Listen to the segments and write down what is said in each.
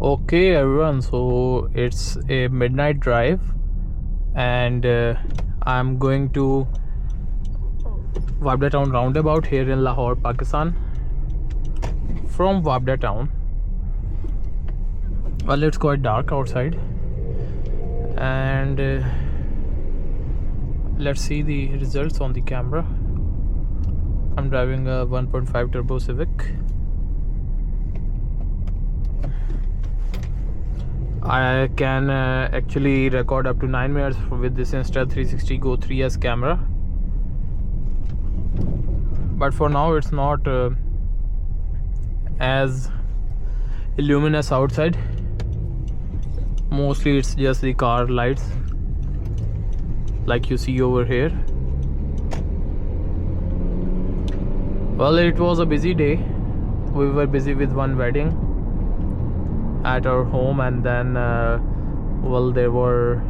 Okay, everyone, so it's a midnight drive, and I'm going to Wapda Town Roundabout here in Lahore, Pakistan. From Wapda Town, well, it's quite dark outside, and let's see the results on the camera. I'm driving a 1.5 turbo Civic. I can actually record up to 9 minutes with this Insta360 GO 3S camera, but for now it's not as luminous outside. Mostly it's just the car lights like you see over here. Well, it was a busy day. We were busy with one wedding at our home, and then well, there were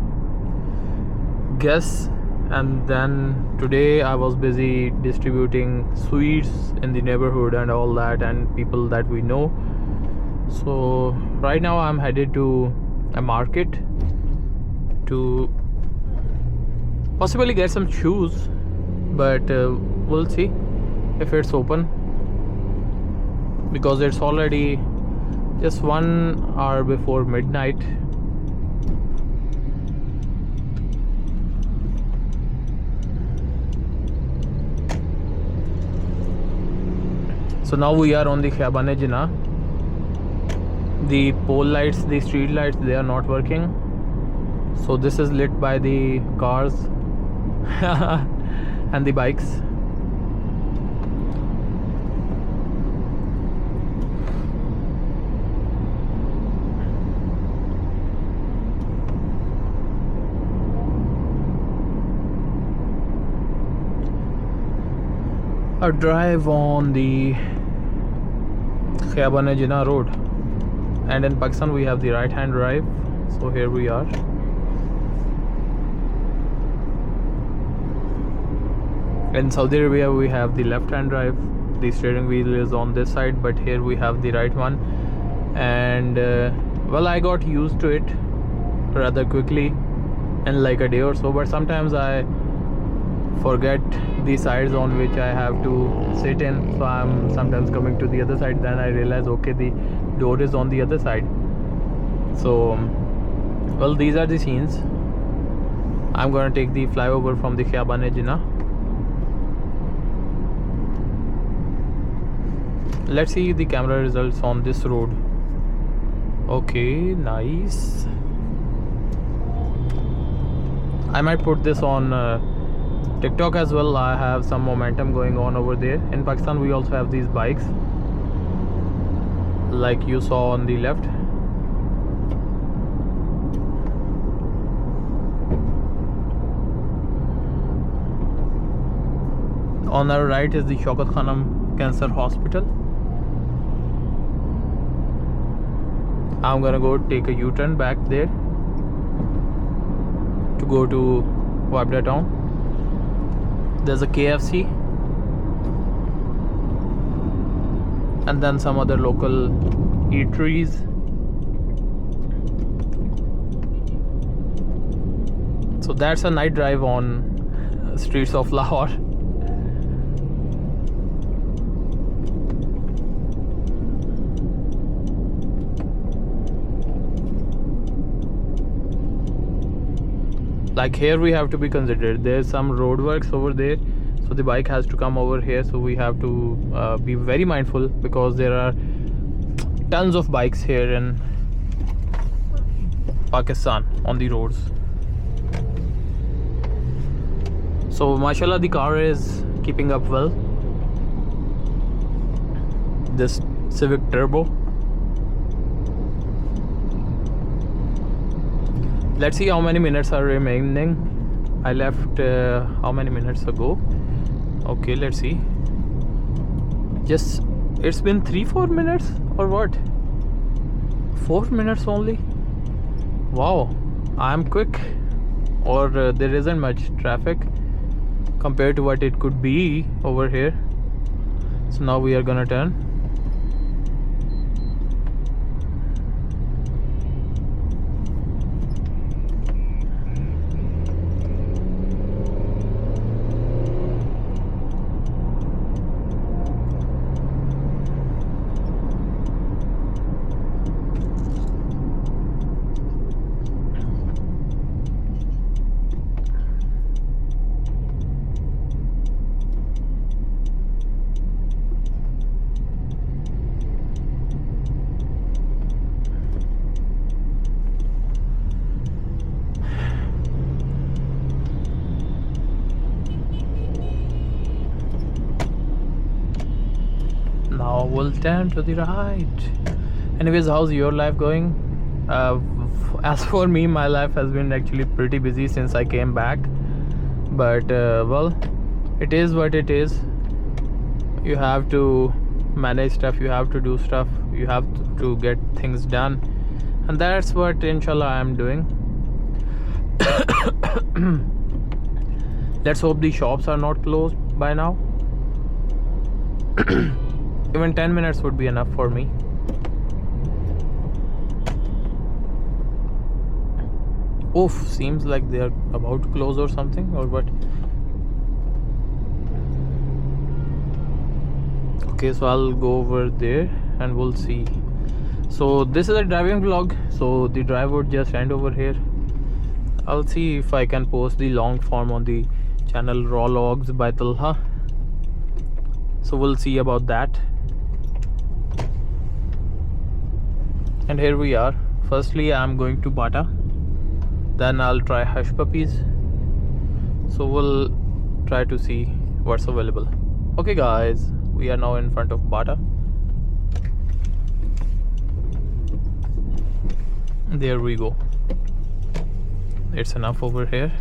guests, and then today I was busy distributing sweets in the neighborhood and all that, and people that we know. So right now I'm headed to a market to possibly get some shoes, but we'll see if it's open, because it's already just 1 hour before midnight. So now we are on the Khiyabane Jinnah. The pole lights, the street lights, they are not working, so this is lit by the cars and the bikes. A drive on the Khiyabane Jinnah road, and in Pakistan we have the right hand drive. So here we are. In Saudi Arabia we have the left hand drive. The steering wheel is on this side, but here we have the right one. And well, I got used to it rather quickly in like a day or so, but sometimes I forget the sides on which I have to sit in, so I'm sometimes coming to the other side, then I realize okay, the door is on the other side. So well, these are the scenes. I'm gonna take the flyover from the Khiyabane Jinnah. Let's see the camera results on this road. Okay, nice. I might put this on TikTok as well. I have some momentum going on over there. In Pakistan we also have these bikes like you saw on the left. On our right is the Shaukat Khanam Cancer Hospital. I'm gonna go take a U-turn back there to go to Wapda Town. There's a KFC and then some other local eateries. So that's a night drive on streets of Lahore. Like here we have to be considered, there's some roadworks over there, so the bike has to come over here, so we have to be very mindful, because there are tons of bikes here in Pakistan on the roads. So mashallah, the car is keeping up well, this Civic Turbo. Let's see how many minutes are remaining. I left how many minutes ago? Okay, let's see. Just it's been 3-4 minutes or what? 4 minutes only. Wow, I'm quick. Or there isn't much traffic compared to what it could be over here. So now we are gonna turn. we'll turn to the right. Anyways, how's your life going? As for me, my life has been actually pretty busy since I came back, but well, it is what it is. You have to manage stuff, you have to do stuff, you have to get things done, and that's what inshallah I am doing. Let's hope the shops are not closed by now. Even 10 minutes would be enough for me. Oof, seems like they are about to close or something, or what? Okay, so I'll go over there and we'll see. So this is a driving vlog, so the drive would just end over here. I'll see if I can post the long form on the channel Raw Logs by Talha. So we'll see about that. And here we are. Firstly, I'm going to Bata. Then I'll try Hush Puppies. So we'll try to see what's available. Okay guys, we are now in front of Bata. There we go. It's enough over here.